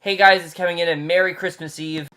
Hey guys, it's coming in and Merry Christmas Eve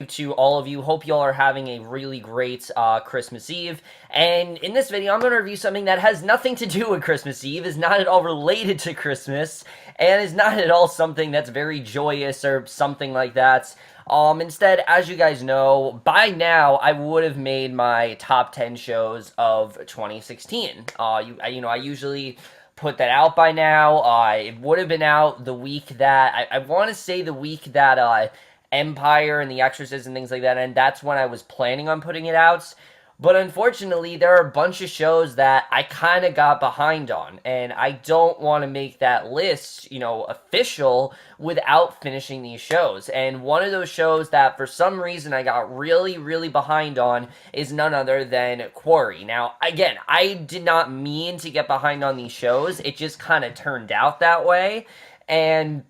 to all of you. Hope y'all are having a really great Christmas Eve. And in this video, I'm going to review something that has nothing to do with Christmas Eve, is not at all related to Christmas, and is not at all something that's very joyous or something like that. Instead, as you guys know, by now I would have made my top 10 shows of 2016. I usually put that out by now. It would have been out the week that I want to say the week that Empire and The Exorcist and things like that, and that's when I was planning on putting it out. But unfortunately, there are a bunch of shows that I kind of got behind on, and I don't want to make that list, official without finishing these shows. And one of those shows that for some reason I got really, really behind on is none other than Quarry. Now, again, I did not mean to get behind on these shows. It just kind of turned out that way, and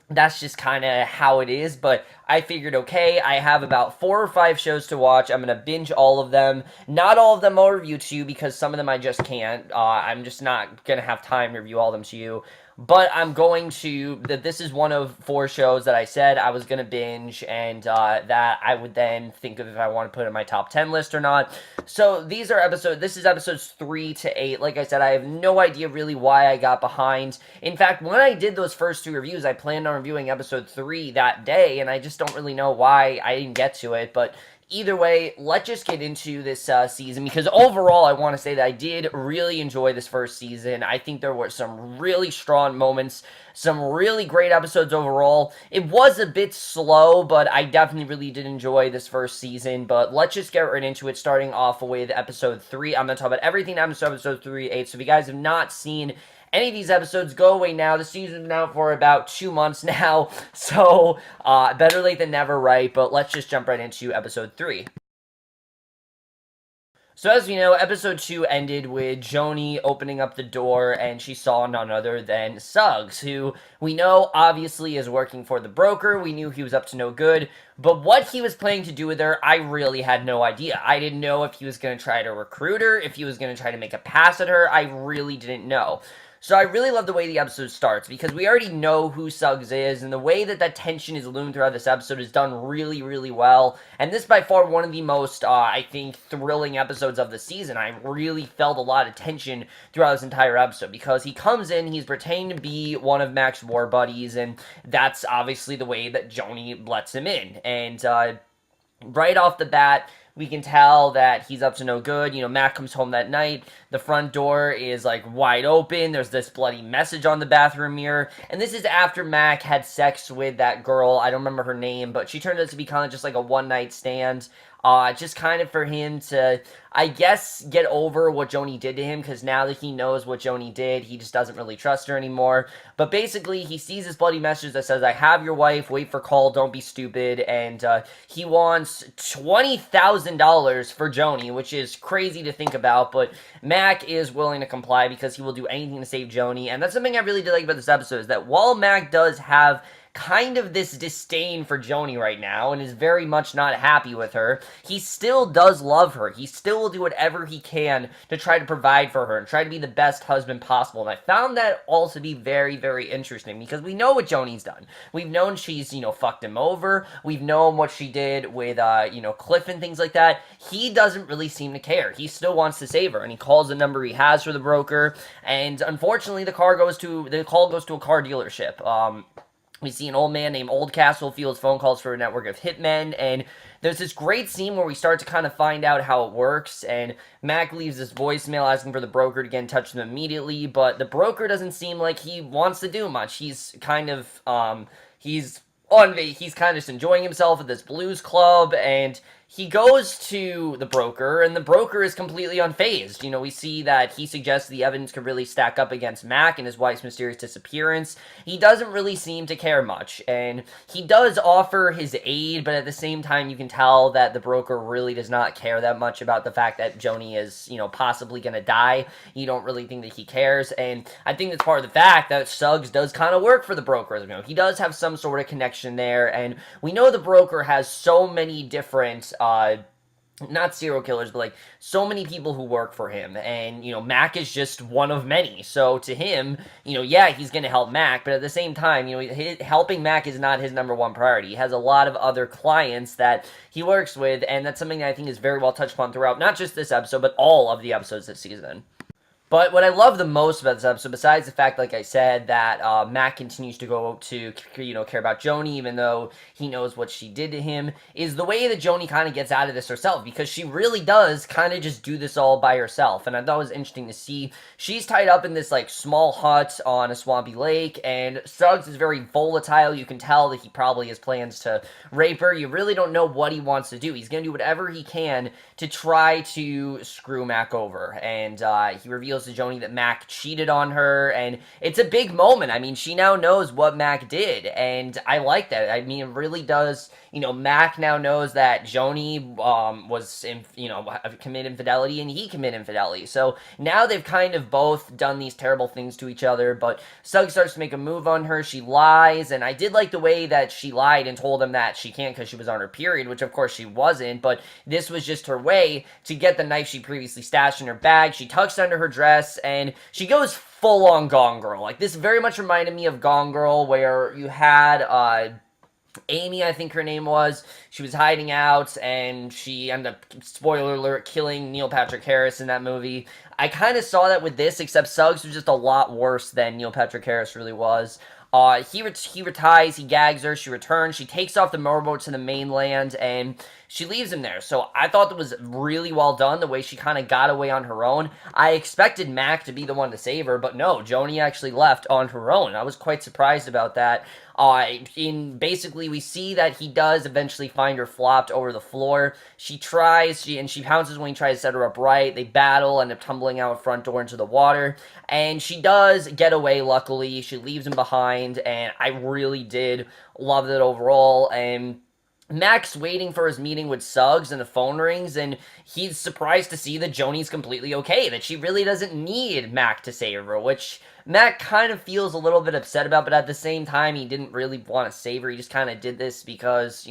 that's just kind of how it is. But I figured, okay, I have about 4 or 5 shows to watch. I'm going to binge all of them. Not all of them I'll review to you because some of them I just can't. I'm just not going to have time to review all of them to you. But I'm going to, this is one of 4 shows that I said I was going to binge, and that I would then think of if I want to put in my top 10 list or not. So this is episodes 3 to 8. Like I said, I have no idea really why I got behind. In fact, when I did those first 2 reviews, I planned on reviewing episode 3 that day, and I just don't really know why I didn't get to it, but either way, let's just get into this season, because overall, I want to say that I did really enjoy this first season. I think there were some really strong moments, some really great episodes overall. It was a bit slow, but I definitely really did enjoy this first season. But let's just get right into it, starting off with episode 3. I'm going to talk about everything in episode 3 to 8, so if you guys have not seen any of these episodes, go away now. The season's been out for about 2 months now, so better late than never, right? But let's just jump right into episode 3. So as we know, episode 2 ended with Joni opening up the door, and she saw none other than Suggs, who we know obviously is working for the broker. We knew he was up to no good, but what he was planning to do with her, I really had no idea. I didn't know if he was going to try to recruit her, if he was going to try to make a pass at her. I really didn't know. So I really love the way the episode starts, because we already know who Suggs is, and the way that that tension is loomed throughout this episode is done really, really well. And this by far one of the most, I think, thrilling episodes of the season. I really felt a lot of tension throughout this entire episode, because he comes in, he's pretending to be one of Mack's war buddies, and that's obviously the way that Joni lets him in. And right off the bat, we can tell that he's up to no good. Mack comes home that night. The front door is, wide open. There's this bloody message on the bathroom mirror. And this is after Mack had sex with that girl. I don't remember her name, but she turned out to be kind of just like a one-night stand. Just kind of for him to, I guess, get over what Joni did to him, because now that he knows what Joni did, he just doesn't really trust her anymore. But basically, he sees this bloody message that says, "I have your wife, wait for call, don't be stupid," and he wants $20,000 for Joni, which is crazy to think about, but Mack is willing to comply because he will do anything to save Joni. And that's something I really did like about this episode, is that while Mack does have kind of this disdain for Joni right now and is very much not happy with her, he still does love her. He still will do whatever he can to try to provide for her and try to be the best husband possible. And I found that all to be very, very interesting, because we know what Joni's done. We've known she's, fucked him over. We've known what she did with, Cliff and things like that. He doesn't really seem to care. He still wants to save her, and he calls the number he has for the broker, and unfortunately the call goes to a car dealership. We see an old man named Oldcastle fields phone calls for a network of hitmen, and there's this great scene where we start to kind of find out how it works, and Mack leaves this voicemail asking for the broker to get in touch with him immediately, but the broker doesn't seem like he wants to do much. He's kind of, he's kind of just enjoying himself at this blues club, and he goes to the broker, and the broker is completely unfazed. We see that he suggests the evidence could really stack up against Mack and his wife's mysterious disappearance. He doesn't really seem to care much, and he does offer his aid, but at the same time, you can tell that the broker really does not care that much about the fact that Joni is, possibly gonna die. You don't really think that he cares, and I think that's part of the fact that Suggs does kind of work for the broker. He does have some sort of connection there, and we know the broker has so many different not serial killers, but like so many people who work for him. And, Mack is just one of many. So to him, yeah, he's going to help Mack, but at the same time, helping Mack is not his number one priority. He has a lot of other clients that he works with, and that's something that I think is very well touched upon throughout, not just this episode, but all of the episodes this season. But what I love the most about this episode, besides the fact, like I said, that Matt continues to go to, care about Joni, even though he knows what she did to him, is the way that Joni kind of gets out of this herself, because she really does kind of just do this all by herself. And I thought it was interesting to see. She's tied up in this, like, small hut on a swampy lake, and Suggs is very volatile. You can tell that he probably has plans to rape her. You really don't know what he wants to do. He's going to do whatever he can to try to screw Mack over. And he reveals to Joni that Mack cheated on her, and it's a big moment. I mean, she now knows what Mack did, and I like that. I mean, it really does. Mack now knows that Joni committed infidelity, and he committed infidelity. So now they've kind of both done these terrible things to each other, but Suggs starts to make a move on her. She lies, and I did like the way that she lied and told him that she can't because she was on her period, which of course she wasn't, but this was just her way to get the knife she previously stashed in her bag. She tucks under her dress, and she goes full on Gone Girl. Like, this very much reminded me of Gone Girl, where you had Amy, I think her name was. She was hiding out, and she ended up, spoiler alert, killing Neil Patrick Harris in that movie. I kind of saw that with this, except Suggs was just a lot worse than Neil Patrick Harris really was. He reties, he gags her, she returns, she takes off the motorboat to the mainland, and she leaves him there. So I thought that was really well done, the way she kind of got away on her own. I expected Mack to be the one to save her, but no, Joni actually left on her own. I was quite surprised about that. Basically, we see that he does eventually find her flopped over the floor. She pounces when he tries to set her up right. They battle, end up tumbling out front door into the water, and she does get away, luckily. She leaves him behind, and I really did love it overall. And Mack's waiting for his meeting with Suggs, and the phone rings, and he's surprised to see that Joni's completely okay, that she really doesn't need Mack to save her, which Mack kind of feels a little bit upset about, but at the same time, he didn't really want to save her. He just kind of did this because,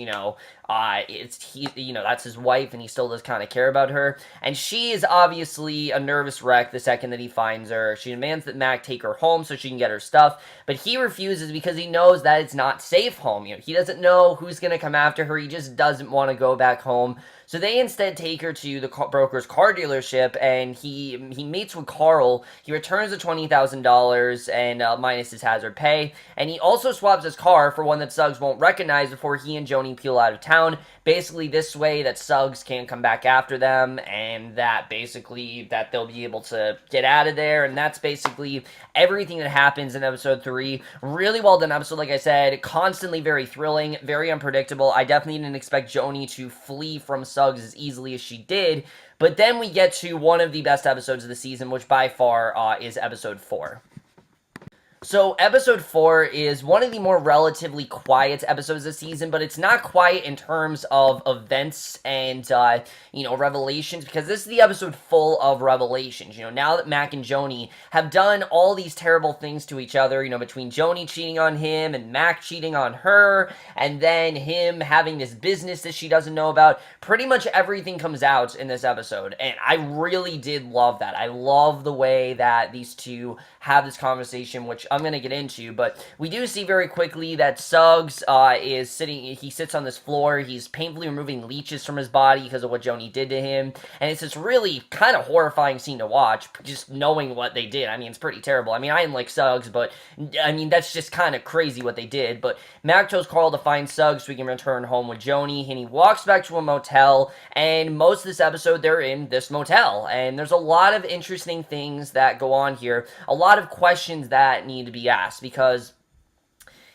that's his wife, and he still does kind of care about her. And she is obviously a nervous wreck the second that he finds her. She demands that Mack take her home so she can get her stuff, but he refuses because he knows that it's not safe home. He doesn't know who's going to come after her. He just doesn't want to go back home. So they instead take her to the broker's car dealership, and he meets with Carl. He returns the $20,000 and minus his hazard pay, and he also swaps his car for one that Suggs won't recognize before he and Joni peel out of town. Basically, this way that Suggs can't come back after them, and that they'll be able to get out of there. And that's basically everything that happens in episode 3. Really well done episode, like I said, constantly very thrilling, very unpredictable. I definitely didn't expect Joni to flee from Suggs as easily as she did. But then we get to one of the best episodes of the season, which by far is episode 4. So, episode 4 is one of the more relatively quiet episodes this season, but it's not quiet in terms of events and, revelations, because this is the episode full of revelations. Now that Mack and Joni have done all these terrible things to each other, between Joni cheating on him and Mack cheating on her, and then him having this business that she doesn't know about, pretty much everything comes out in this episode, and I really did love that. I love the way that these two have this conversation, which I'm going to get into, but we do see very quickly that Suggs he sits on this floor, he's painfully removing leeches from his body because of what Joni did to him, and it's this really kind of horrifying scene to watch, just knowing what they did. I mean, it's pretty terrible. I mean, I didn't like Suggs, but, I mean, that's just kind of crazy what they did, but Mack tells Carl to find Suggs so he can return home with Joni, and he walks back to a motel, and most of this episode, they're in this motel, and there's a lot of interesting things that go on here, a lot of questions that need to be asked, because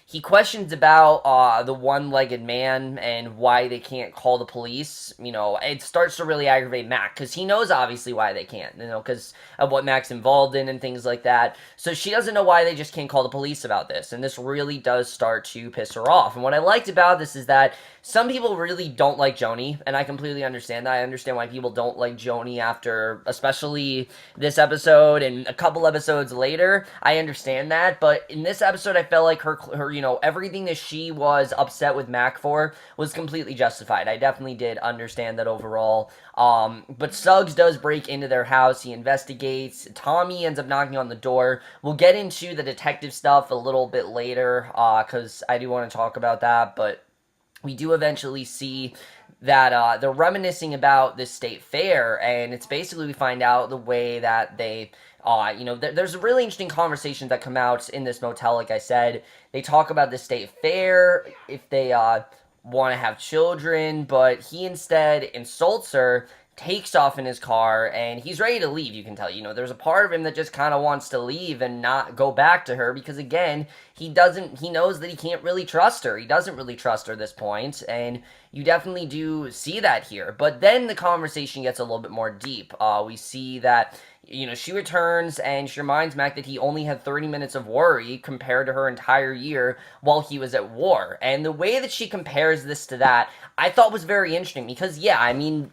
he questions about the one-legged man and why they can't call the police. It starts to really aggravate Mack, because he knows obviously why they can't, because of what Mack's involved in and things like that. So she doesn't know why they just can't call the police about this, and this really does start to piss her off. And what I liked about this is that some people really don't like Joni, and I completely understand that. I understand why people don't like Joni after, especially this episode and a couple episodes later. I understand that, but in this episode, I felt like her, everything that she was upset with Mack for was completely justified. I definitely did understand that overall. But Suggs does break into their house. He investigates. Tommy ends up knocking on the door. We'll get into the detective stuff a little bit later, because I do want to talk about that, but we do eventually see that they're reminiscing about this state fair, and it's basically we find out the way that they there's really interesting conversations that come out in this motel. Like I said, they talk about the state fair, if they want to have children, but he instead insults her, takes off in his car, and he's ready to leave. You can tell, there's a part of him that just kind of wants to leave and not go back to her, because again, he knows that he can't really trust her. He doesn't really trust her at this point, and you definitely do see that here. But then the conversation gets a little bit more deep. We see that she returns and she reminds Mack that he only had 30 minutes of worry compared to her entire year while he was at war. And the way that she compares this to that, I thought was very interesting, because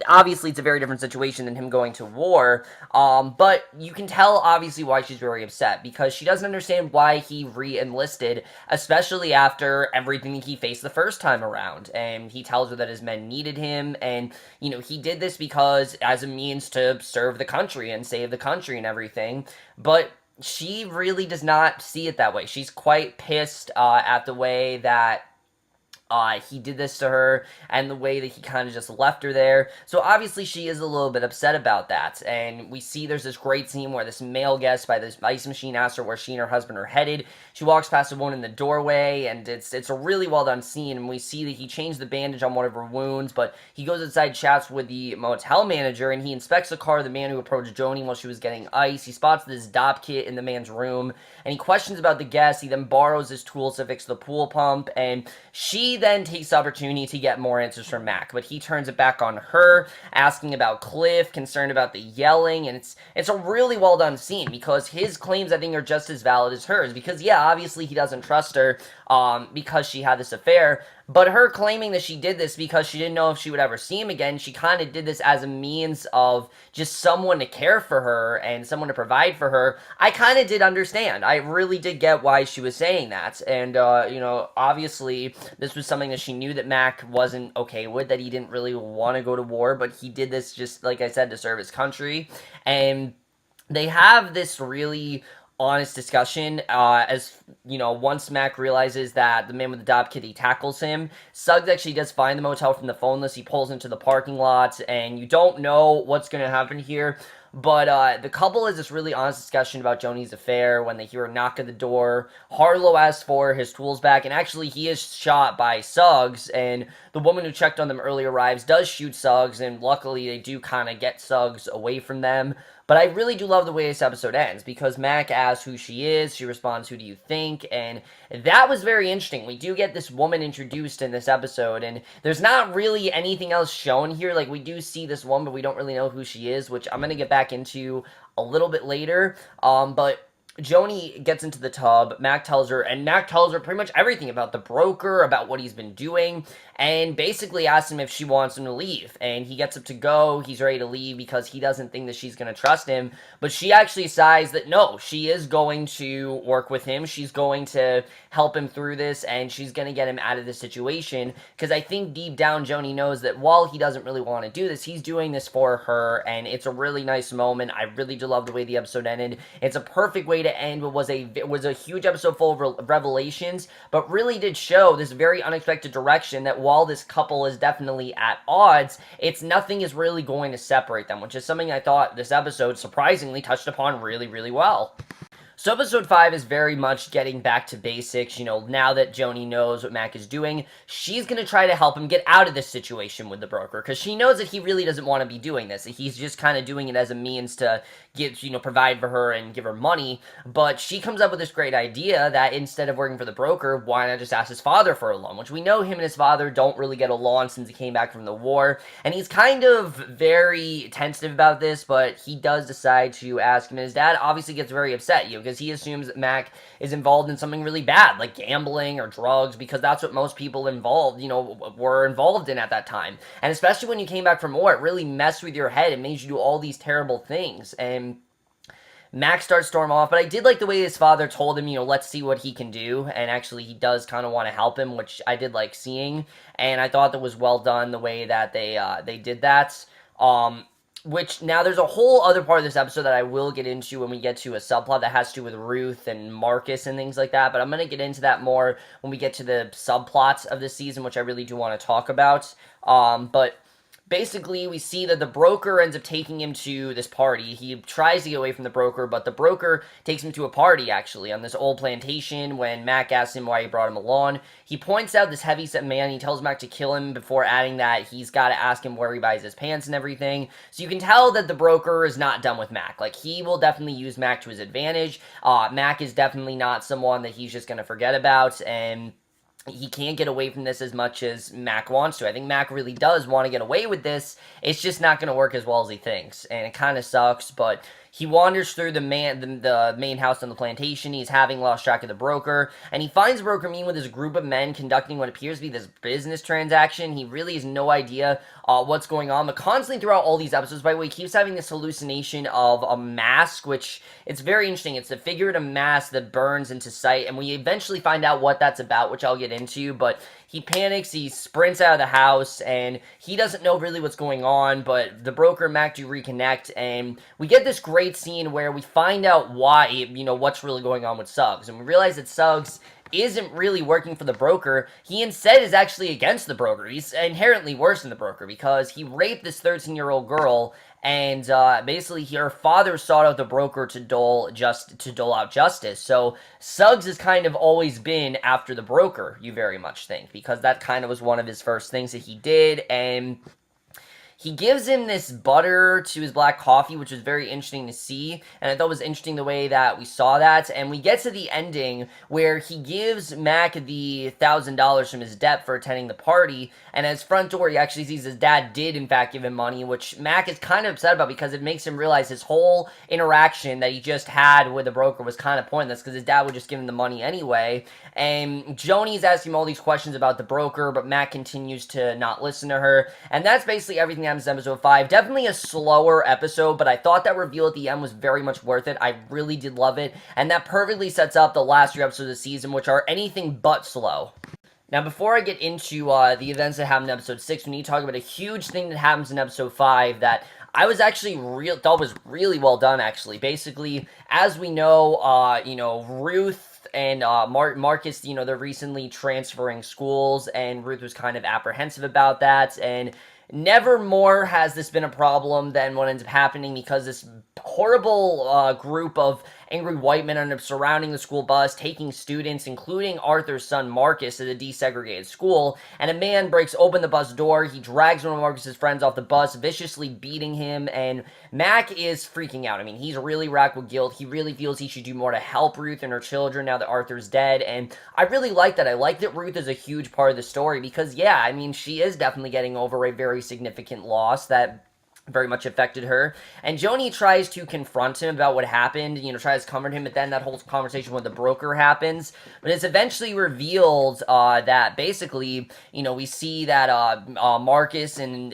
obviously it's a very different situation than him going to war, but you can tell obviously why she's very upset, because she doesn't understand why he re-enlisted, especially after everything that he faced the first time around. And he tells her that his men needed him, and he did this because as a means to serve the country and save the country and everything, but she really does not see it that way. She's quite pissed at the way that he did this to her and the way that he kind of just left her there. So obviously she is a little bit upset about that. And we see there's this great scene where this male guest by this ice machine asks her where she and her husband are headed. She walks past a woman in the doorway, and it's a really well done scene. And we see that he changed the bandage on one of her wounds, but he goes inside, chats with the motel manager, and he inspects the car of the man who approached Joni while she was getting ice. He spots this DOP kit in the man's room, and he questions about the guest. He then borrows his tools to fix the pool pump, and she then takes the opportunity to get more answers from Mack, but he turns it back on her, asking about Cliff, concerned about the yelling, and it's a really well done scene, because his claims, I think, are just as valid as hers, because obviously he doesn't trust her because she had this affair, but her claiming that she did this because she didn't know if she would ever see him again, she kind of did this as a means of just someone to care for her and someone to provide for her. I kind of did understand. I really did get why she was saying that. And, obviously this was something that she knew that Mack wasn't okay with, that he didn't really want to go to war, but he did this, just like I said, to serve his country. And they have this really honest discussion, once Mack realizes that the man with the DOP kit, he tackles him. Suggs actually does find the motel from the phone list. He pulls into the parking lot, and you don't know what's going to happen here, but the couple has this really honest discussion about Joni's affair when they hear a knock at the door. Harlow asks for his tools back, and actually he is shot by Suggs, and the woman who checked on them earlier arrives, does shoot Suggs, and luckily they do kind of get Suggs away from them. But I really do love the way this episode ends, because Mack asks who she is, she responds, "Who do you think?" And that was very interesting. We do get this woman introduced in this episode, and there's not really anything else shown here. Like, we do see this woman, but we don't really know who she is, which I'm going to get back into a little bit later. But Joni gets into the tub, Mack tells her pretty much everything about the broker, about what he's been doing, and basically asks him if she wants him to leave. And he gets up to go, he's ready to leave because he doesn't think that she's going to trust him, but she actually decides that no, she is going to work with him, she's going to help him through this, and she's going to get him out of this situation, because I think deep down Joni knows that while he doesn't really want to do this, he's doing this for her, and it's a really nice moment. I really do love the way the episode ended. It's a perfect way to end what was a huge episode full of revelations, but really did show this very unexpected direction that while this couple is definitely at odds, nothing is really going to separate them, which is something I thought this episode surprisingly touched upon really, really well. So episode 5 is very much getting back to basics. Now that Joni knows what Mack is doing, she's going to try to help him get out of this situation with the broker, because she knows that he really doesn't want to be doing this. He's just kind of doing it as a means to provide for her and give her money. But she comes up with this great idea that instead of working for the broker, why not just ask his father for a loan, which we know him and his father don't really get along since he came back from the war. And he's kind of very tentative about this, but he does decide to ask him, and his dad obviously gets very upset, because because he assumes that Mack is involved in something really bad, like gambling or drugs, because that's what most people involved, were involved in at that time. And especially when you came back from war, it really messed with your head. It made you do all these terrible things. And Max starts storm off, but I did like the way his father told him, let's see what he can do, and actually he does kind of want to help him, which I did like seeing, and I thought that was well done the way that they did that. Which now there's a whole other part of this episode that I will get into when we get to a subplot that has to do with Ruth and Marcus and things like that, but I'm going to get into that more when we get to the subplots of this season, which I really do want to talk about. But basically, we see that the broker ends up taking him to this party. He tries to get away from the broker, but the broker takes him to a party, actually, on this old plantation. When Mack asks him why he brought him along, he points out this heavyset man. He tells Mack to kill him before adding that he's got to ask him where he buys his pants and everything. So you can tell that the broker is not done with Mack. Like, he will definitely use Mack to his advantage. Mack is definitely not someone that he's just going to forget about, and he can't get away from this as much as Mack wants to. I think Mack really does want to get away with this. It's just not going to work as well as he thinks, and it kind of sucks, but he wanders through the main house on the plantation. He's having lost track of the broker, and he finds the broker meeting with this group of men conducting what appears to be this business transaction. He really has no idea what's going on, but constantly throughout all these episodes, by the way, he keeps having this hallucination of a mask, which it's very interesting. It's a figurative mask that burns into sight, and we eventually find out what that's about, which I'll get into, but he panics, he sprints out of the house, and he doesn't know really what's going on, but the broker and Mack do reconnect, and we get this great scene where we find out why, what's really going on with Suggs, and we realize that Suggs isn't really working for the broker. He instead is actually against the broker. He's inherently worse than the broker because he raped this 13-year-old girl, and basically her father sought out the broker to dole out justice. So Suggs has kind of always been after the broker, you very much think, because that kind of was one of his first things that he did, and he gives him this butter to his black coffee, which was very interesting to see, and I thought it was interesting the way that we saw that, and we get to the ending where he gives Mack the $1,000 from his debt for attending the party, and at his front door he actually sees his dad did in fact give him money, which Mack is kind of upset about because it makes him realize his whole interaction that he just had with the broker was kind of pointless because his dad would just give him the money anyway, and Joni's asking him all these questions about the broker, but Mack continues to not listen to her, and that's basically everything that happens in episode 5. Definitely a slower episode, but I thought that reveal at the end was very much worth it. I really did love it, and that perfectly sets up the last 3 episodes of the season, which are anything but slow. Now, before I get into the events that happened in episode 6, we need to talk about a huge thing that happens in episode 5 that I was actually thought was really well done, actually. Basically, as we know, Ruth and Marcus, they're recently transferring schools, and Ruth was kind of apprehensive about that, and never more has this been a problem than what ends up happening because this horrible group of angry white men end up surrounding the school bus, taking students, including Arthur's son Marcus, to the desegregated school, and a man breaks open the bus door. He drags one of Marcus's friends off the bus, viciously beating him, and Mack is freaking out. I mean, he's really racked with guilt. He really feels he should do more to help Ruth and her children now that Arthur's dead, and I really like that. I like that Ruth is a huge part of the story because, yeah, I mean, she is definitely getting over a very significant loss that very much affected her, and Joni tries to confront him about what happened, tries to comfort him, but then that whole conversation with the broker happens, but it's eventually revealed that basically, we see that Marcus and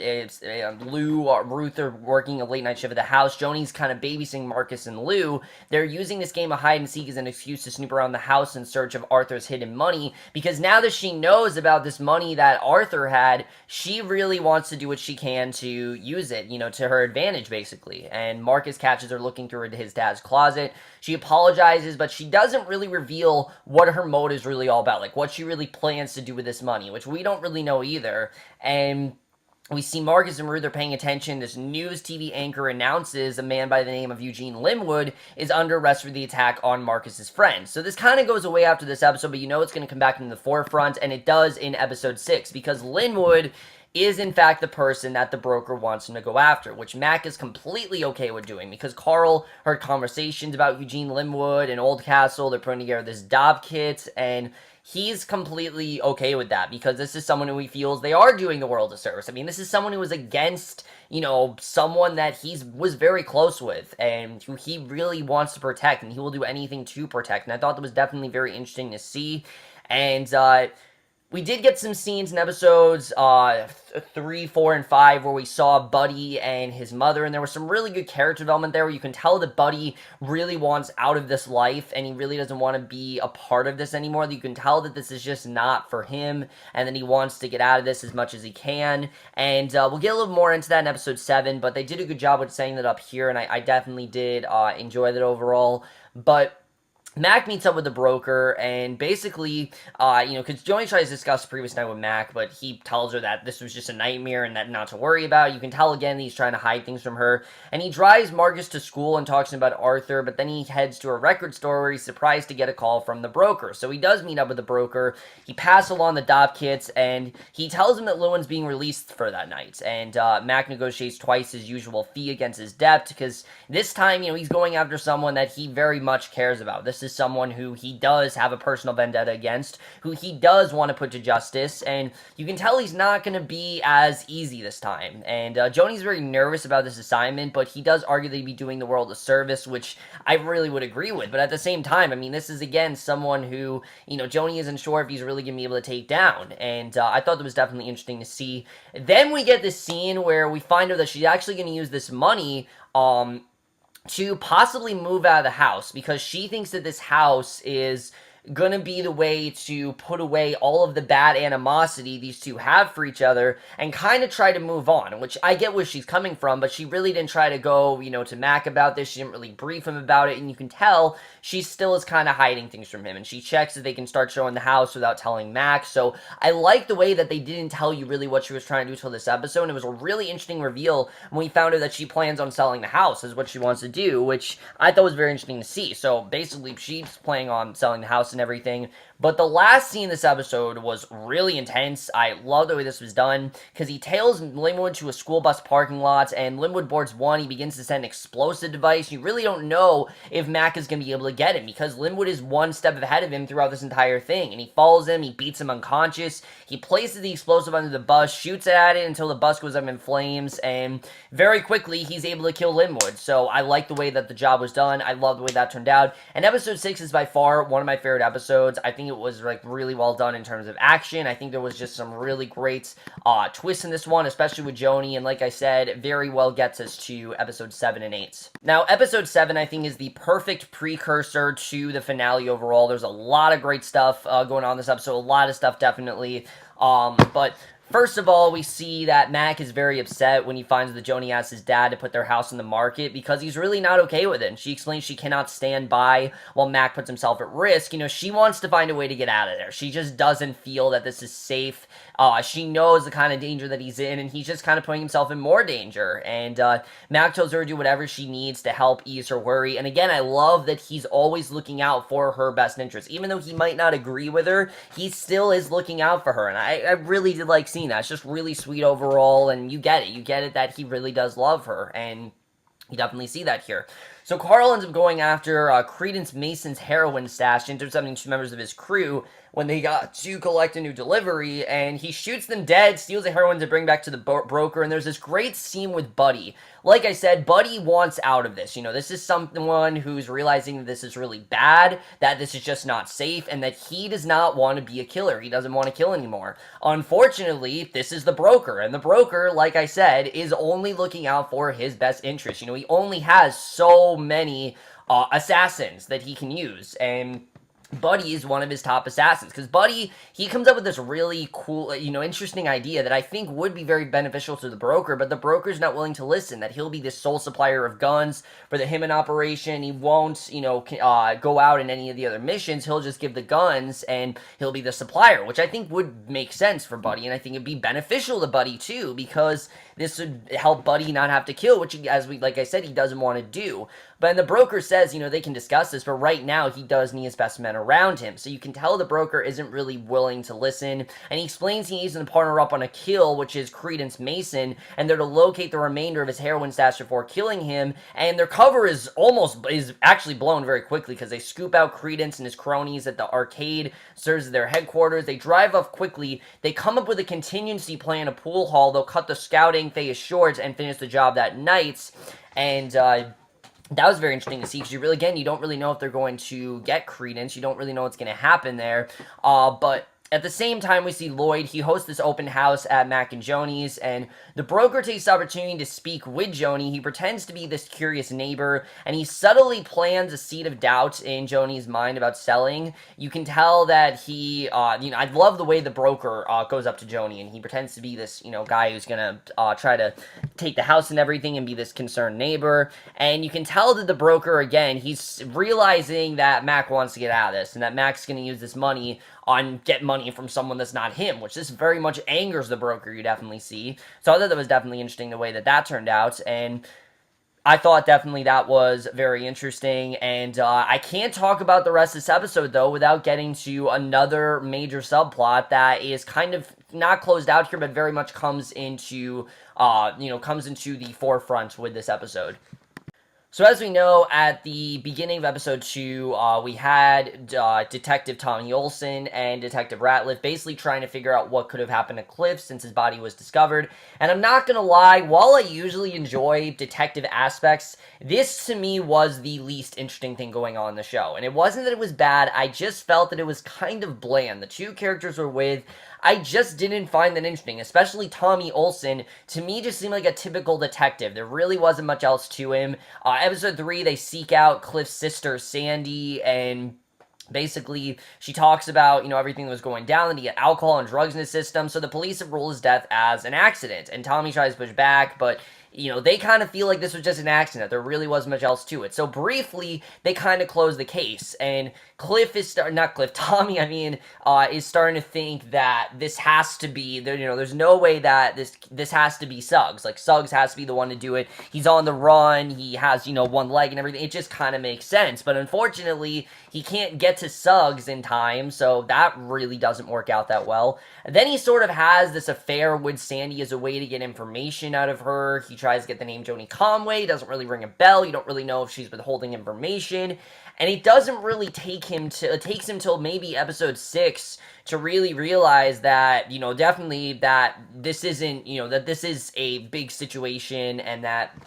Ruth are working a late night shift at the house. Joni's kind of babysitting Marcus and Lou. They're using this game of hide and seek as an excuse to snoop around the house in search of Arthur's hidden money, because now that she knows about this money that Arthur had, she really wants to do what she can to use it, to her advantage, basically. And Marcus catches her looking through his dad's closet. She apologizes, but she doesn't really reveal what her motive is really all about, like what she really plans to do with this money, which we don't really know either. And we see Marcus and Ruth are paying attention. This news TV anchor announces a man by the name of Eugene Linwood is under arrest for the attack on Marcus's friend. So this kind of goes away after this episode, but it's going to come back into the forefront, and it does in episode 6, because Linwood is in fact the person that the broker wants him to go after, which Mack is completely okay with doing because Carl heard conversations about Eugene Linwood and Oldcastle. They're putting together this Dob kit, and he's completely okay with that because this is someone who he feels they are doing the world a service. I mean, this is someone who was against, someone that was very close with and who he really wants to protect, and he will do anything to protect. And I thought that was definitely very interesting to see. And we did get some scenes in episodes 3, 4, and 5 where we saw Buddy and his mother, and there was some really good character development there where you can tell that Buddy really wants out of this life, and he really doesn't want to be a part of this anymore. You can tell that this is just not for him, and that he wants to get out of this as much as he can, and we'll get a little more into that in episode 7, but they did a good job with setting that up here, and I definitely did enjoy that overall. But Mack meets up with the broker, and basically, because Joni tries to discuss the previous night with Mack, but he tells her that this was just a nightmare and that not to worry about. You can tell, again, he's trying to hide things from her, and he drives Marcus to school and talks about Arthur, but then he heads to a record store where he's surprised to get a call from the broker. So he does meet up with the broker. He passes along the Dob kits, and he tells him that Lewin's being released for that night, and Mack negotiates twice his usual fee against his debt, because this time, he's going after someone that he very much cares about. This is someone who he does have a personal vendetta against, who he does want to put to justice, and you can tell he's not going to be as easy this time. And Joni's very nervous about this assignment, but he does argue that he'd be doing the world a service, which I really would agree with. But at the same time, I mean, this is, again, someone who, Joni isn't sure if he's really going to be able to take down, and I thought that was definitely interesting to see. Then we get this scene where we find out that she's actually going to use this money, to possibly move out of the house because she thinks that this house is gonna be the way to put away all of the bad animosity these two have for each other and kind of try to move on, which I get where she's coming from, but she really didn't try to go, to Mack about this. She didn't really brief him about it, and you can tell she still is kind of hiding things from him, and she checks that they can start showing the house without telling Mack. So I like the way that they didn't tell you really what she was trying to do till this episode, and it was a really interesting reveal when we found out that she plans on selling the house is what she wants to do, which I thought was very interesting to see. So basically, she's planning on selling the house and everything. But the last scene in this episode was really intense. I love the way this was done, because he tails Linwood to a school bus parking lot, and Linwood boards one. He begins to send an explosive device. You really don't know if Mack is going to be able to get him, because Linwood is one step ahead of him throughout this entire thing, and he follows him, he beats him unconscious, he places the explosive under the bus, shoots at it until the bus goes up in flames, and very quickly, he's able to kill Linwood. So I like the way that the job was done. I love the way that turned out, and episode 6 is by far one of my favorite episodes. I think it was really well done in terms of action. I think there was just some really great twists in this one, especially with Joni, and like I said, very well gets us to episode 7 and 8. Now, episode 7, I think, is the perfect precursor to the finale overall. There's a lot of great stuff going on in this episode, a lot of stuff definitely, but first of all, we see that Mack is very upset when he finds that Joni asked his dad to put their house on the market because he's really not okay with it. And she explains she cannot stand by while Mack puts himself at risk. She wants to find a way to get out of there. She just doesn't feel that this is safe. She knows the kind of danger that he's in, and he's just kind of putting himself in more danger. And Mack tells her to do whatever she needs to help ease her worry. And again, I love that he's always looking out for her best interest. Even though he might not agree with her, he still is looking out for her. And I really did like seeing that. It's just really sweet overall, and you get it. You get it that he really does love her, and you definitely see that here. So Carl ends up going after Credence Mason's heroin stash, intercepting 2 members of his crew when they got to collect a new delivery, and he shoots them dead, steals the heroin to bring back to the broker, and there's this great scene with Buddy. Like I said, Buddy wants out of this. This is someone who's realizing that this is really bad, that this is just not safe, and that he does not want to be a killer. He doesn't want to kill anymore. Unfortunately, this is the broker, and the broker, like I said, is only looking out for his best interest. He only has so many assassins that he can use, and Buddy is one of his top assassins, because Buddy, he comes up with this really cool, interesting idea that I think would be very beneficial to the broker, but the broker's not willing to listen, that he'll be the sole supplier of guns for the Himan operation. He won't, go out in any of the other missions. He'll just give the guns, and he'll be the supplier, which I think would make sense for Buddy, and I think it'd be beneficial to Buddy, too, because this would help Buddy not have to kill, which, like I said, he doesn't want to do. But the broker says, they can discuss this, but right now he does need his best men around him. So you can tell the broker isn't really willing to listen, and he explains he needs to partner up on a kill, which is Credence Mason, and they're to locate the remainder of his heroin stash before killing him, and their cover is actually blown very quickly because they scoop out Credence and his cronies at the arcade, serves as their headquarters. They drive off quickly. They come up with a contingency plan, a pool hall. They'll cut the scouting phase short and finish the job that night, and that was very interesting to see because you don't really know if they're going to get Credence. You don't really know what's going to happen there, but at the same time, we see Lloyd. He hosts this open house at Mack and Joni's, and the broker takes the opportunity to speak with Joni. He pretends to be this curious neighbor, and he subtly plants a seed of doubt in Joni's mind about selling. You can tell that he, I love the way the broker goes up to Joni, and he pretends to be this, guy who's gonna try to take the house and everything and be this concerned neighbor. And you can tell that the broker, again, he's realizing that Mack wants to get out of this, and that Mack's gonna use this money get money from someone that's not him, which this very much angers the broker, you definitely see. So I thought that was definitely interesting the way that turned out, and I thought definitely that was very interesting, and I can't talk about the rest of this episode, though, without getting to another major subplot that is kind of not closed out here, but very much comes into the forefront with this episode. So as we know, at the beginning of episode 2, we had Detective Tommy Olsen and Detective Ratliff basically trying to figure out what could have happened to Cliff since his body was discovered. And I'm not going to lie, while I usually enjoy detective aspects, this to me was the least interesting thing going on in the show. And it wasn't that it was bad, I just felt that it was kind of bland. The two characters we're with, I just didn't find that interesting, especially Tommy Olsen. To me, just seemed like a typical detective. There really wasn't much else to him. Episode 3, they seek out Cliff's sister, Sandy, and basically, she talks about, everything that was going down, that he had alcohol and drugs in his system, so the police have ruled his death as an accident, and Tommy tries to push back, but they kind of feel like this was just an accident. There really wasn't much else to it. So briefly, they kind of close the case, and Tommy, is starting to think that this has to be, there's no way that this has to be Suggs. Like, Suggs has to be the one to do it. He's on the run, he has, one leg and everything. It just kind of makes sense. But unfortunately, he can't get to Suggs in time, so that really doesn't work out that well. And then he sort of has this affair with Sandy as a way to get information out of her. He tries to get the name Joni Conway, doesn't really ring a bell, you don't really know if she's withholding information, and it doesn't really it takes him till maybe episode 6 to really realize that, definitely that this isn't, that this is a big situation, and that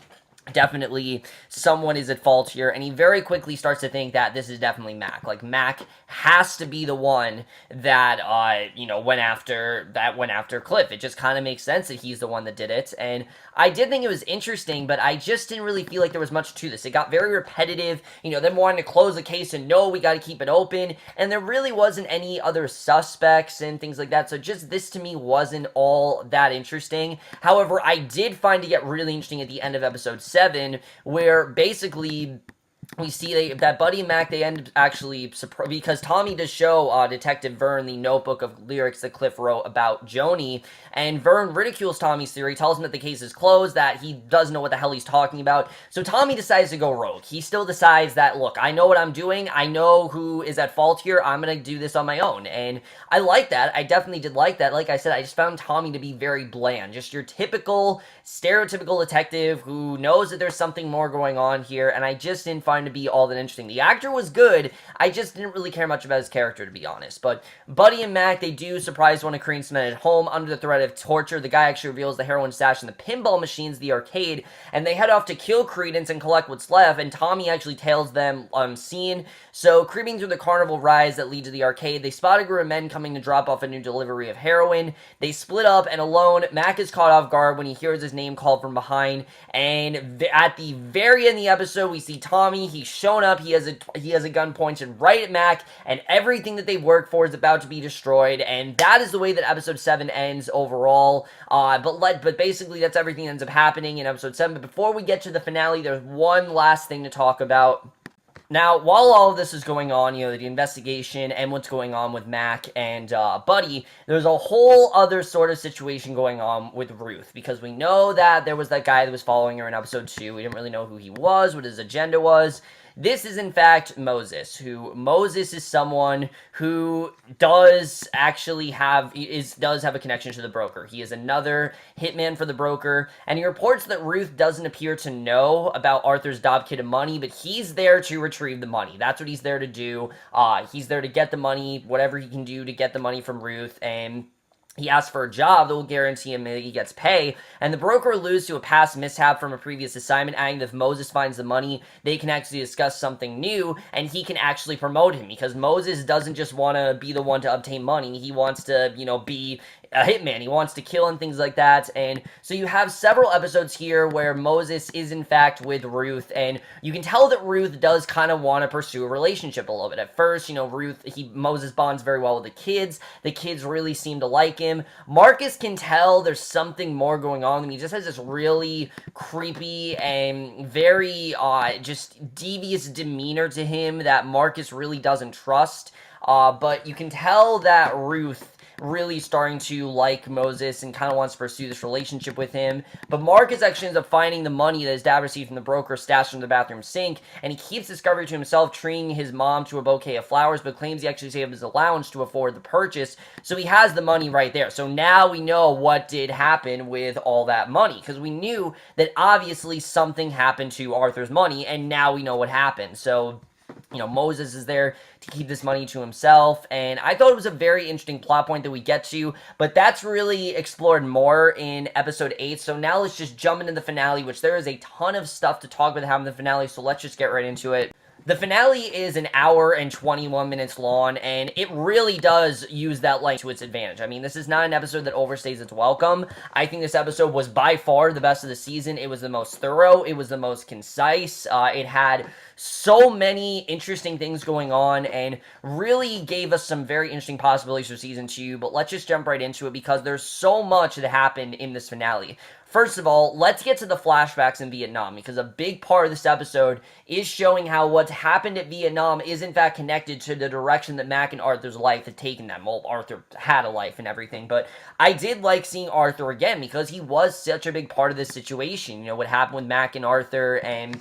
definitely someone is at fault here, and he very quickly starts to think that this is definitely Mack. Like, Mack has to be the one that, went after Cliff. It just kind of makes sense that he's the one that did it, and I did think it was interesting, but I just didn't really feel like there was much to this. It got very repetitive, them wanting to close the case and no, we gotta keep it open, and there really wasn't any other suspects and things like that, so just this to me wasn't all that interesting. However, I did find it get really interesting at the end of episode 7, where basically we see that Buddy and Mack, they end up actually, because Tommy does show Detective Vern the notebook of lyrics that Cliff wrote about Joni, and Vern ridicules Tommy's theory, tells him that the case is closed, that he doesn't know what the hell he's talking about, so Tommy decides to go rogue. He still decides that, look, I know what I'm doing, I know who is at fault here, I'm gonna do this on my own, and I like that. I definitely did like that. Like I said, I just found Tommy to be very bland, just your typical, stereotypical detective who knows that there's something more going on here, and I just didn't find to be all that interesting. The actor was good, I just didn't really care much about his character, to be honest. But Buddy and Mack, they do surprise one of Kareem's men at home under the threat of torture. The guy actually reveals the heroin stash in the pinball machines, the arcade, and they head off to kill Credence and collect what's left, and Tommy actually tails them unseen. So, creeping through the carnival rides that lead to the arcade, they spot a group of men coming to drop off a new delivery of heroin. They split up, and alone, Mack is caught off guard when he hears his name called from behind, and at the very end of the episode, we see Tommy. He's shown up, he has a gun pointed right at Mack, and everything that they worked for is about to be destroyed, and that is the way that episode 7 ends overall. But basically, that's everything that ends up happening in episode 7. But before we get to the finale, there's one last thing to talk about. Now, while all of this is going on, the investigation and what's going on with Mack and Buddy, there's a whole other sort of situation going on with Ruth, because we know that there was that guy that was following her in episode 2. We didn't really know who he was, what his agenda was. This is, in fact, Moses, Moses is someone who does actually does have a connection to the broker. He is another hitman for the broker, and he reports that Ruth doesn't appear to know about Arthur's Dob kit of money, but he's there to retrieve the money. That's what he's there to do. He's there to get the money, whatever he can do to get the money from Ruth, and he asks for a job that will guarantee him that he gets pay, and the broker alludes to a past mishap from a previous assignment, adding that if Moses finds the money, they can actually discuss something new, and he can actually promote him, because Moses doesn't just want to be the one to obtain money. He wants to, be a hitman. He wants to kill and things like that. And so you have several episodes here where Moses is in fact with Ruth, and you can tell that Ruth does kind of want to pursue a relationship a little bit. At first, Moses bonds very well with the kids. The kids really seem to like him. Marcus can tell there's something more going on. I mean, he just has this really creepy and very just devious demeanor to him that Marcus really doesn't trust. But you can tell that Ruth really starting to like Moses and kind of wants to pursue this relationship with him. But Marcus actually ends up finding the money that his dad received from the broker stashed in the bathroom sink, and he keeps discovery to himself, treating his mom to a bouquet of flowers, but claims he actually saved his allowance to afford the purchase. So he has the money right there. So now we know what did happen with all that money, because we knew that obviously something happened to Arthur's money, and now we know what happened. So Moses is there to keep this money to himself, and I thought it was a very interesting plot point that we get to, but that's really explored more in episode 8, so now let's just jump into the finale, which there is a ton of stuff to talk about having the finale, so let's just get right into it. The finale is an hour and 21 minutes long, and it really does use that length to its advantage. I mean, this is not an episode that overstays its welcome. I think this episode was by far the best of the season. It was the most thorough. It was the most concise. It had so many interesting things going on, and really gave us some very interesting possibilities for season 2, but let's just jump right into it, because there's so much that happened in this finale. First of all, let's get to the flashbacks in Vietnam, because a big part of this episode is showing how what's happened at Vietnam is in fact connected to the direction that Mack and Arthur's life had taken them. Well, Arthur had a life and everything, but I did like seeing Arthur again, because he was such a big part of this situation. What happened with Mack and Arthur, and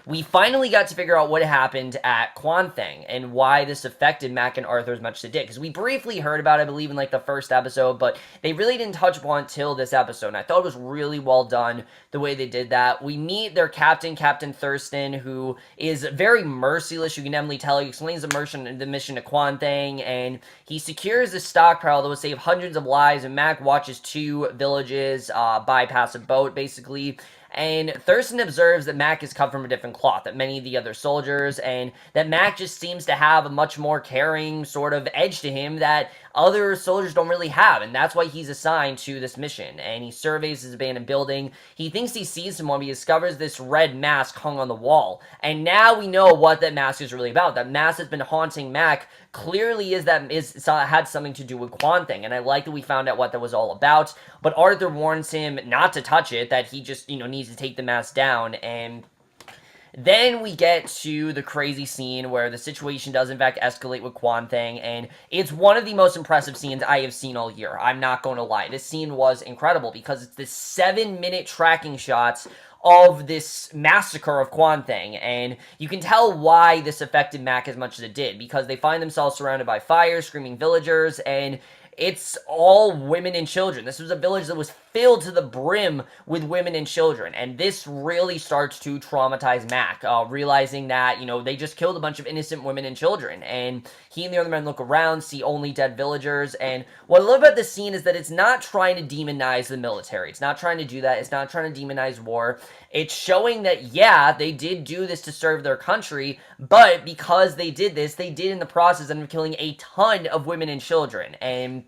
we finally got to figure out what happened at Kwanthang and why this affected Mack and Arthur as much as it did. Because we briefly heard about it, I believe, in the first episode, but they really didn't touch upon it until this episode. And I thought it was really well done the way they did that. We meet their captain, Captain Thurston, who is very merciless. You can definitely tell. He explains the mission to Kwanthang, and he secures a stockpile that will save hundreds of lives. And Mack watches 2 villages bypass a boat, basically. And Thurston observes that Mack is cut from a different cloth than many of the other soldiers, and that Mack just seems to have a much more caring sort of edge to him that other soldiers don't really have, and that's why he's assigned to this mission. And he surveys his abandoned building. He thinks he sees someone, but he discovers this red mask hung on the wall. And now we know what that mask is really about. That mask has been haunting Mack. Clearly had something to do with Kwanthang, and I like that we found out what that was all about. But Arthur warns him not to touch it, that he just, needs to take the mask down, and then we get to the crazy scene where the situation does in fact escalate with Kwanthang, and it's one of the most impressive scenes I have seen all year. I'm not going to lie. This scene was incredible, because it's this 7-minute tracking shots of this massacre of Kwanthang, and you can tell why this affected Mack as much as it did, because they find themselves surrounded by fire, screaming villagers, and it's all women and children. This was a village that was filled to the brim with women and children, and this really starts to traumatize Mack, realizing that, they just killed a bunch of innocent women and children, and he and the other men look around, see only dead villagers, and what I love about this scene is that it's not trying to demonize the military. It's not trying to do that. It's not trying to demonize war. It's showing that, yeah, they did do this to serve their country, but because they did this, they did in the process end up killing a ton of women and children, and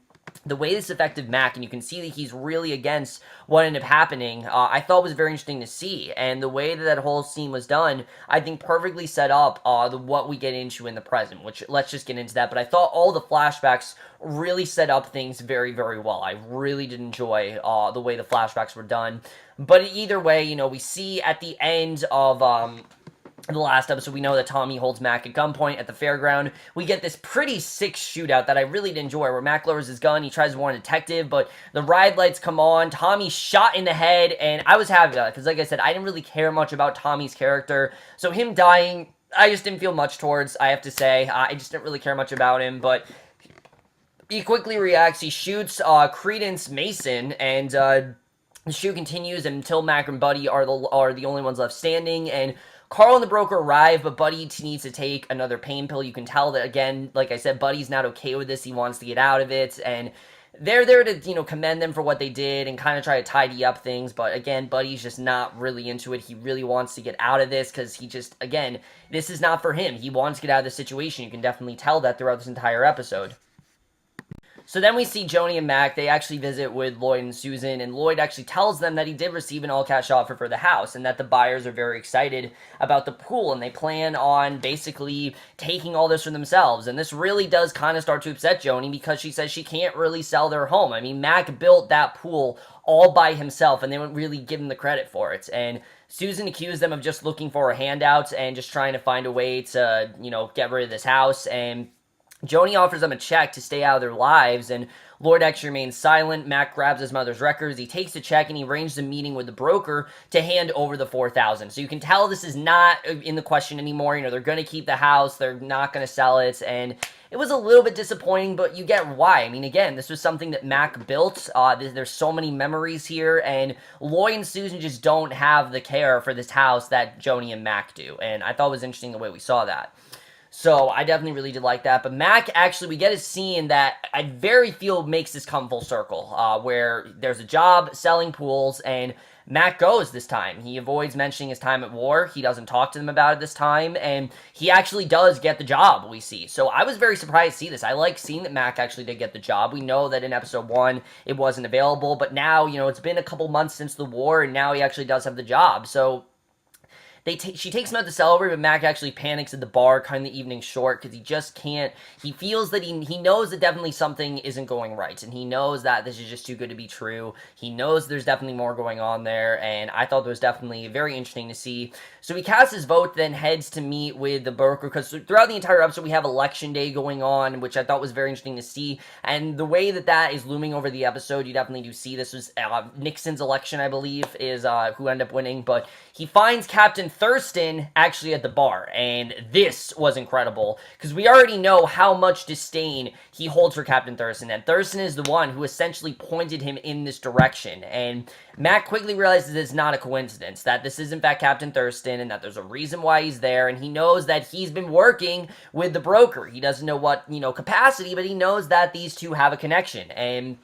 the way this affected Mack, and you can see that he's really against what ended up happening, I thought was very interesting to see. And the way that whole scene was done, I think perfectly set up what we get into in the present, which let's just get into that. But I thought all the flashbacks really set up things very, very well. I really did enjoy the way the flashbacks were done. But either way, we see at the end of in the last episode, we know that Tommy holds Mack at gunpoint at the fairground. We get this pretty sick shootout that I really did enjoy, where Mack lowers his gun, he tries to warn a detective, but the ride lights come on, Tommy's shot in the head, and I was happy about it, because like I said, I didn't really care much about Tommy's character, so him dying, I just didn't feel much towards, I have to say. I just didn't really care much about him, but he quickly reacts, he shoots Credence Mason, and the shoot continues until Mack and Buddy are the only ones left standing, and Carl and the broker arrive, but Buddy needs to take another pain pill. You can tell that, again, like I said, Buddy's not okay with this. He wants to get out of it, and they're there to, commend them for what they did and kind of try to tidy up things, but again, Buddy's just not really into it. He really wants to get out of this, because he just, again, this is not for him. He wants to get out of the situation. You can definitely tell that throughout this entire episode. So then we see Joni and Mack. They actually visit with Lloyd and Susan, and Lloyd actually tells them that he did receive an all-cash offer for the house, and that the buyers are very excited about the pool, and they plan on basically taking all this for themselves. And this really does kind of start to upset Joni, because she says she can't really sell their home. I mean, Mack built that pool all by himself, and they wouldn't really give him the credit for it. And Susan accused them of just looking for a handout and just trying to find a way to, get rid of this house, and Joni offers them a check to stay out of their lives, and Lloyd actually remains silent. Mack grabs his mother's records, he takes the check, and he arranges a meeting with the broker to hand over the $4,000. So you can tell this is not in the question anymore. They're going to keep the house, they're not going to sell it, and it was a little bit disappointing, but you get why. I mean, again, this was something that Mack built. There's so many memories here, and Lloyd and Susan just don't have the care for this house that Joni and Mack do, and I thought it was interesting the way we saw that. So I definitely really did like that. But Mack, actually, we get a scene that I very feel makes this come full circle, where there's a job selling pools, and Mack goes this time. He avoids mentioning his time at war. He doesn't talk to them about it this time, and he actually does get the job, we see. So I was very surprised to see this. I like seeing that Mack actually did get the job. We know that in episode 1, it wasn't available, but now, it's been a couple months since the war, and now he actually does have the job. So she takes him out to celebrate, but Mack actually panics at the bar, cutting the evening short, because he just can't. He feels that he knows that definitely something isn't going right, and he knows that this is just too good to be true. He knows there's definitely more going on there, and I thought that was definitely very interesting to see. So he casts his vote, then heads to meet with the broker, because throughout the entire episode we have election day going on, which I thought was very interesting to see, and the way that is looming over the episode, you definitely do see this was Nixon's election, I believe, is who ended up winning, but he finds Captain Thurston actually at the bar, and this was incredible, because we already know how much disdain he holds for Captain Thurston, and Thurston is the one who essentially pointed him in this direction, and Mack quickly realizes it's not a coincidence, that this is in fact Captain Thurston, and that there's a reason why he's there, and he knows that he's been working with the broker. He doesn't know what, capacity, but he knows that these two have a connection, and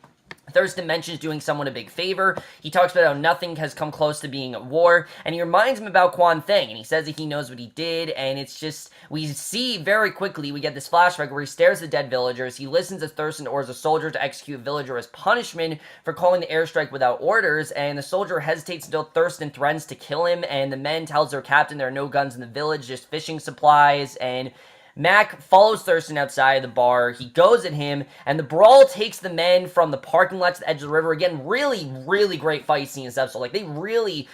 Thurston mentions doing someone a big favor. He talks about how nothing has come close to being at war, and he reminds him about Quan Thing, and he says that he knows what he did, and it's just, we see very quickly, we get this flashback where he stares at dead villagers, he listens as Thurston orders a soldier to execute a villager as punishment for calling the airstrike without orders, and the soldier hesitates until Thurston threatens to kill him, and the men tells their captain there are no guns in the village, just fishing supplies, and Mack follows Thurston outside of the bar, he goes at him, and the brawl takes the men from the parking lot to the edge of the river. Again, really, really great fight scene in this episode. Like, they really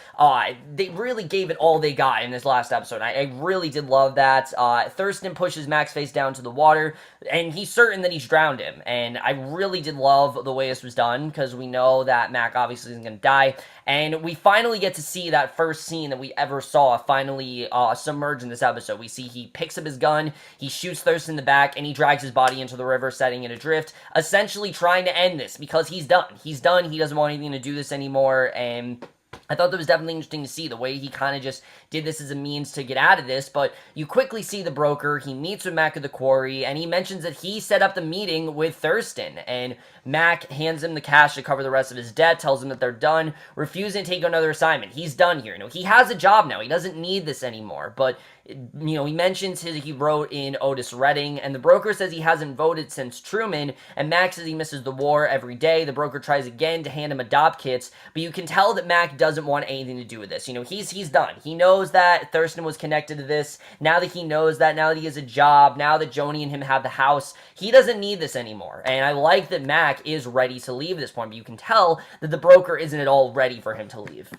gave it all they got in this last episode. I really did love that. Thurston pushes Mack's face down to the water, and he's certain that he's drowned him, and I really did love the way this was done, because we know that Mack obviously isn't going to die, and we finally get to see that first scene that we ever saw finally submerge in this episode. We see he picks up his gun, he shoots Thurston in the back, and he drags his body into the river, setting it adrift, essentially trying to end this, because he's done. He's done, he doesn't want anything to do this anymore, and I thought that was definitely interesting to see, the way he kind of just did this as a means to get out of this, but you quickly see the broker, he meets with Mack at the quarry, and he mentions that he set up the meeting with Thurston, and Mack hands him the cash to cover the rest of his debt, tells him that they're done, refusing to take another assignment. He's done here. He has a job now. He doesn't need this anymore, but he mentions he wrote in Otis Redding, and the broker says he hasn't voted since Truman, and Mack says he misses the war every day. The broker tries again to hand him adopt kits, but you can tell that Mack doesn't want anything to do with this. He's done. He knows that Thurston was connected to this. Now that he knows that, now that he has a job, now that Joni and him have the house, he doesn't need this anymore, and I like that Mack is ready to leave at this point, but you can tell that the broker isn't at all ready for him to leave.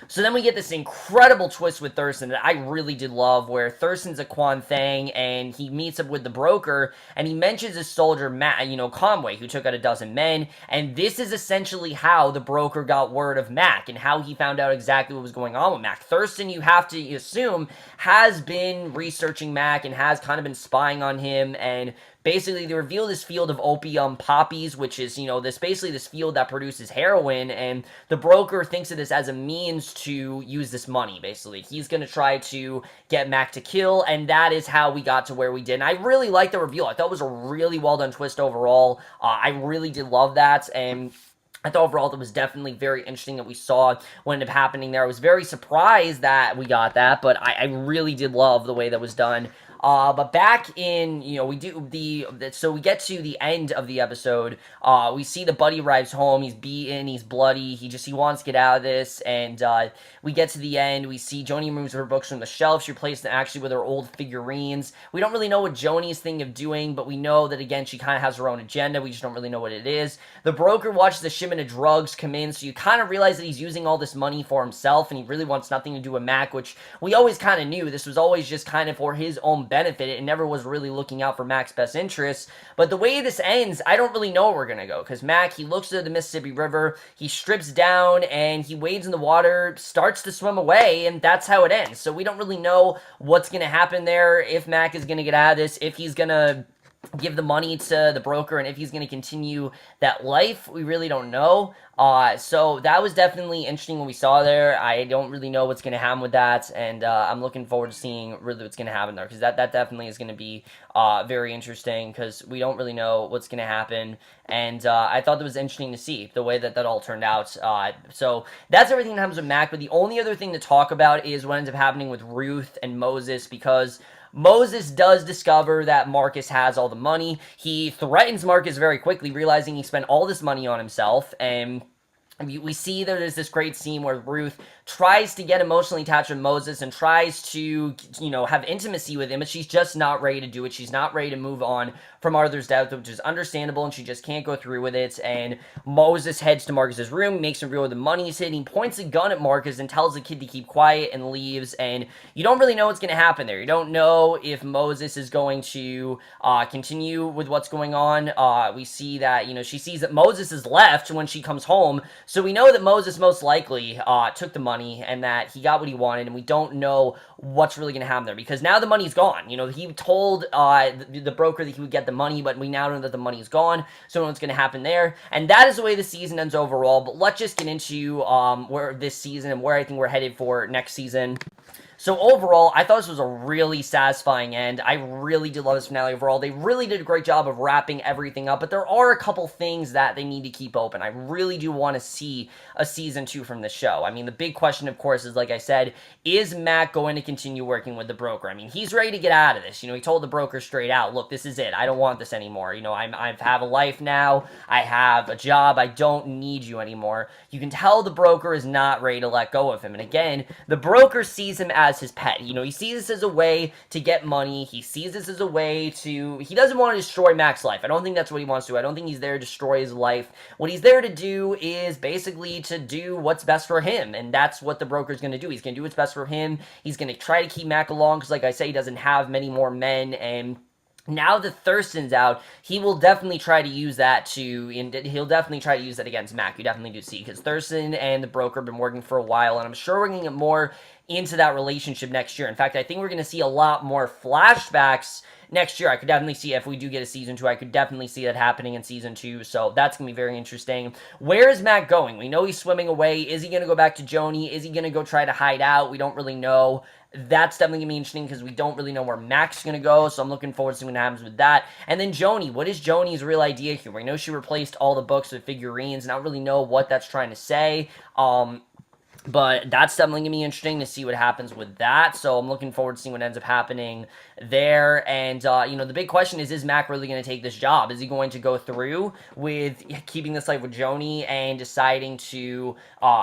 So then we get this incredible twist with Thurston that I really did love, where Thurston's a Quan Thang, and he meets up with the broker, and he mentions his soldier, Conway, who took out a dozen men, and this is essentially how the broker got word of Mack, and how he found out exactly what was going on with Mack. Thurston, you have to assume, has been researching Mack, and has kind of been spying on him, and basically, they reveal this field of opium poppies, which is, this field that produces heroin, and the broker thinks of this as a means to use this money, basically. He's going to try to get Mack to kill, and that is how we got to where we did. And I really liked the reveal. I thought it was a really well-done twist overall. I really did love that, and I thought overall it was definitely very interesting that we saw what ended up happening there. I was very surprised that we got that, but I really did love the way that was done. But back in, so we get to the end of the episode, we see the buddy arrives home, he's beaten, he's bloody, he wants to get out of this, and, we get to the end, we see Joni removes her books from the shelf, she replaces them actually with her old figurines. We don't really know what Joni's thinking of doing, but we know that, again, she kind of has her own agenda, we just don't really know what it is. The broker watches the shipment of drugs come in, so you kind of realize that he's using all this money for himself, and he really wants nothing to do with Mack, which we always kind of knew. This was always just kind of for his own benefit. It never was really looking out for Mack's best interests. But the way this ends, I don't really know where we're going to go. Because Mack, he looks at the Mississippi River, he strips down, and he wades in the water, starts to swim away, and that's how it ends. So we don't really know what's going to happen there, if Mack is going to get out of this, if he's going to give the money to the broker, and if he's going to continue that life. We really don't know. So that was definitely interesting when we saw there. I don't really know what's going to happen with that, and I'm looking forward to seeing really what's going to happen there, because that definitely is going to be very interesting, because we don't really know what's going to happen, and I thought that was interesting to see the way that all turned out. So that's everything that happens with Mack, but the only other thing to talk about is what ends up happening with Ruth and Moses, because Moses does discover that Marcus has all the money. He threatens Marcus very quickly, realizing he spent all this money on himself, and we see that there's this great scene where Ruth tries to get emotionally attached with Moses and tries to, have intimacy with him, but she's just not ready to do it. She's not ready to move on from Arthur's death, which is understandable, and she just can't go through with it. And Moses heads to Marcus's room, makes him reveal where the money's hidden, points a gun at Marcus and tells the kid to keep quiet and leaves. And you don't really know what's going to happen there. You don't know if Moses is going to continue with what's going on. We see that, she sees that Moses is left when she comes home, so we know that Moses most likely took the money and that he got what he wanted, and we don't know what's really going to happen there, because now the money's gone. He told the broker that he would get the money, but we now know that the money's gone, so what's going to happen there. And that is the way the season ends overall, but let's just get into where this season and where I think we're headed for next season. So overall, I thought this was a really satisfying end. I really did love this finale overall. They really did a great job of wrapping everything up, but there are a couple things that they need to keep open. I really do want to see a season 2 from the show. I mean, the big question, of course, is, like I said, is Mack going to continue working with the broker? I mean, he's ready to get out of this. He told the broker straight out, look, this is it. I don't want this anymore. I have a life now. I have a job. I don't need you anymore. You can tell the broker is not ready to let go of him. And again, the broker sees him as his pet. He sees this as a way to get money. He sees this as a way to... He doesn't want to destroy Mack's life. I don't think that's what he wants to do. I don't think he's there to destroy his life. What he's there to do is basically to do what's best for him, and that's what the broker's going to do. He's going to do what's best for him. He's going to try to keep Mack along, because like I say, he doesn't have many more men, and now that Thurston's out, he will definitely try to use that he'll definitely try to use that against Mack. You definitely do see, because Thurston and the broker have been working for a while, and I'm sure we're going to get more into that relationship next year. In fact, I think we're going to see a lot more flashbacks next year. I could definitely see, if we do get a season 2, I could definitely see that happening in season 2, so that's going to be very interesting. Where is Mack going? We know he's swimming away. Is he going to go back to Joni? Is he going to go try to hide out? We don't really know. That's definitely going to be interesting, because we don't really know where Mack's going to go, so I'm looking forward to seeing what happens with that. And then Joni, what is Joni's real idea here? We know she replaced all the books with figurines, and I don't really know what that's trying to say. But that's definitely going to be interesting to see what happens with that. So I'm looking forward to seeing what ends up happening there. And, the big question is Mack really going to take this job? Is he going to go through with keeping this life with Joni and deciding to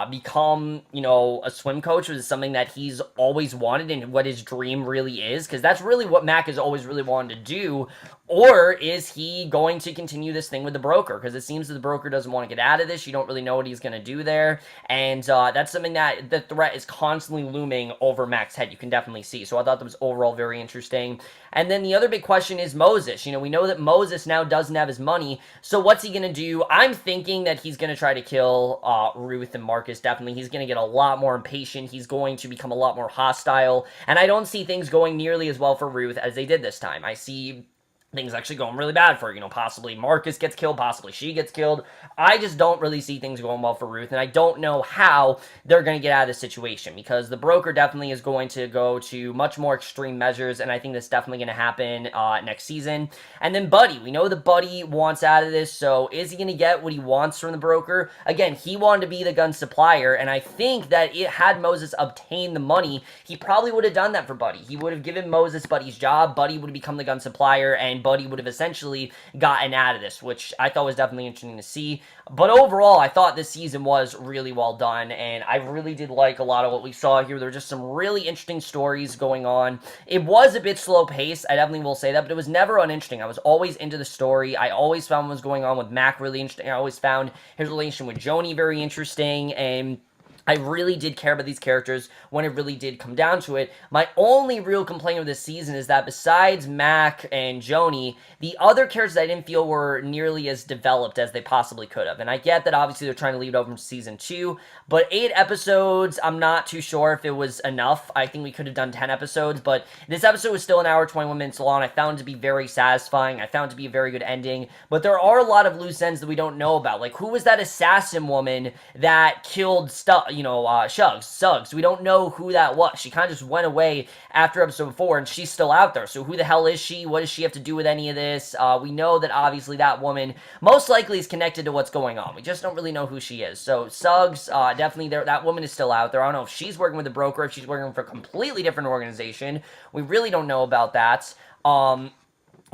become, a swim coach, which is something that he's always wanted and what his dream really is? Because that's really what Mack has always really wanted to do. Or is he going to continue this thing with the broker? Because it seems that the broker doesn't want to get out of this. You don't really know what he's going to do there. And that's something something that the threat is constantly looming over Mack's head. You can definitely see. So I thought that was overall very interesting. And then the other big question is Moses. We know that Moses now doesn't have his money, so what's he going to do? I'm thinking that he's going to try to kill Ruth and Marcus, definitely. He's going to get a lot more impatient. He's going to become a lot more hostile, and I don't see things going nearly as well for Ruth as they did this time. I see things actually going really bad for her. Possibly Marcus gets killed, possibly she gets killed. I just don't really see things going well for Ruth, and I don't know how they're going to get out of this situation, because the broker definitely is going to go to much more extreme measures, and I think that's definitely going to happen next season. And then Buddy, we know that Buddy wants out of this, so is he going to get what he wants from the broker? Again, he wanted to be the gun supplier, and I think that had Moses obtained the money, he probably would have done that for Buddy. He would have given Moses Buddy's job, Buddy would have become the gun supplier, and Buddy would have essentially gotten out of this, which I thought was definitely interesting to see. But overall, I thought this season was really well done, and I really did like a lot of what we saw here. There were just some really interesting stories going on. It was a bit slow-paced, I definitely will say that, but it was never uninteresting. I was always into the story. I always found what was going on with Mack really interesting. I always found his relation with Joni very interesting, and I really did care about these characters when it really did come down to it. My only real complaint with this season is that besides Mack and Joni, the other characters I didn't feel were nearly as developed as they possibly could have. And I get that obviously they're trying to leave it over to season 2, but 8 episodes, I'm not too sure if it was enough. I think we could have done 10 episodes, but this episode was still an hour, 21 minutes long. I found it to be very satisfying. I found it to be a very good ending, but there are a lot of loose ends that we don't know about. Like, who was that assassin woman that killed Suggs. We don't know who that was. She kind of just went away after episode 4, and she's still out there. So who the hell is she? What does she have to do with any of this? We know that obviously that woman most likely is connected to what's going on. We just don't really know who she is. So Suggs, definitely that woman is still out there. I don't know if she's working with a broker, if she's working for a completely different organization. We really don't know about that.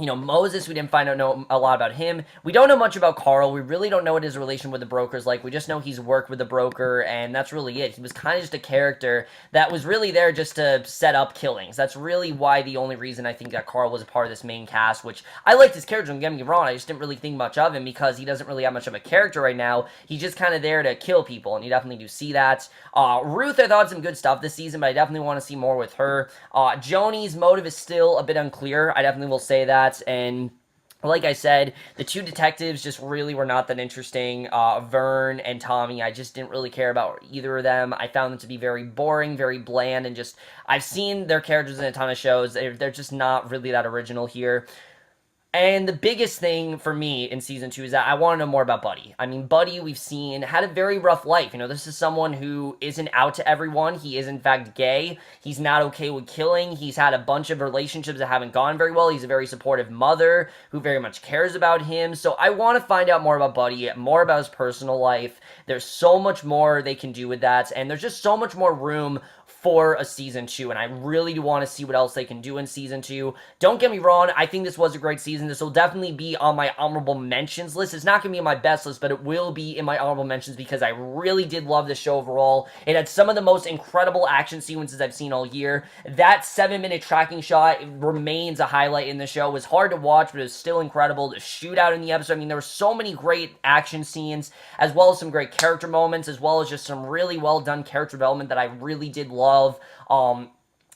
Moses, we didn't find out a lot about him. We don't know much about Carl. We really don't know what his relation with the broker is like. We just know he's worked with the broker, and that's really it. He was kind of just a character that was really there just to set up killings. That's really why the only reason I think that Carl was a part of this main cast, which I liked his character, don't get me wrong. I just didn't really think much of him because he doesn't really have much of a character right now. He's just kind of there to kill people, and you definitely do see that. Ruth, I thought had some good stuff this season, but I definitely want to see more with her. Joni's motive is still a bit unclear. I definitely will say that. And like I said, the two detectives just really were not that interesting. Vern and Tommy, I just didn't really care about either of them. I found them to be very boring, very bland, and just, I've seen their characters in a ton of shows. They're just not really that original here. And the biggest thing for me in season 2 is that I want to know more about Buddy. I mean, Buddy, we've seen, had a very rough life. This is someone who isn't out to everyone. He is, in fact, gay. He's not okay with killing. He's had a bunch of relationships that haven't gone very well. He's a very supportive mother who very much cares about him. So I want to find out more about Buddy, more about his personal life. There's so much more they can do with that, and there's just so much more room for a season 2, and I really do want to see what else they can do in season 2. Don't get me wrong, I think this was a great season. This will definitely be on my honorable mentions list. It's not going to be on my best list, but it will be in my honorable mentions because I really did love this show overall. It had some of the most incredible action sequences I've seen all year. That 7-minute tracking shot remains a highlight in the show. It was hard to watch, but it was still incredible. The shootout in the episode, I mean, there were so many great action scenes, as well as some great character moments, as well as just some really well done character development that I really did love.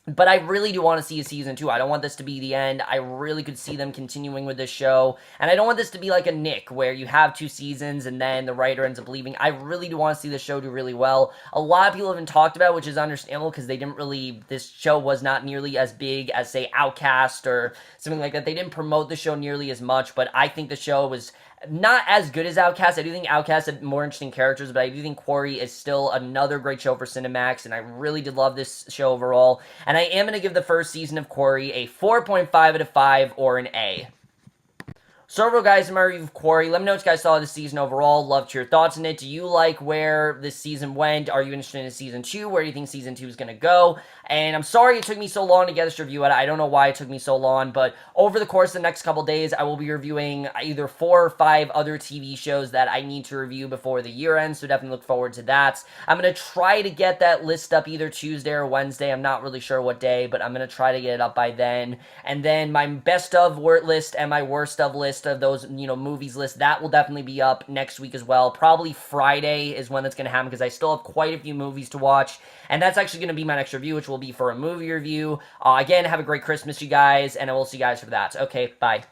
But I really do want to see a season 2. I don't want this to be the end. I really could see them continuing with this show. And I don't want this to be like a Nick, where you have 2 seasons and then the writer ends up leaving. I really do want to see the show do really well. A lot of people haven't talked about, which is understandable, because they didn't really, this show was not nearly as big as, say, Outcast or something like that. They didn't promote the show nearly as much, but I think the show was not as good as Outcast. I do think Outcast had more interesting characters, but I do think Quarry is still another great show for Cinemax, and I really did love this show overall. And I am going to give the first season of Quarry a 4.5 out of 5 or an A. So overall, guys, in my review of Quarry, let me know what you guys saw of this season overall. Love to hear your thoughts on it. Do you like where this season went? Are you interested in season 2? Where do you think season 2 is going to go? And I'm sorry it took me so long to get this review out. I don't know why it took me so long, but over the course of the next couple days, I will be reviewing either 4 or 5 other TV shows that I need to review before the year ends, so definitely look forward to that. I'm going to try to get that list up either Tuesday or Wednesday. I'm not really sure what day, but I'm going to try to get it up by then. And then my best of list and my worst of list list of those, movies list, that will definitely be up next week as well. Probably Friday is when that's going to happen because I still have quite a few movies to watch. And that's actually going to be my next review, which will be for a movie review. Again, have a great Christmas, you guys, and I will see you guys for that. Okay, bye.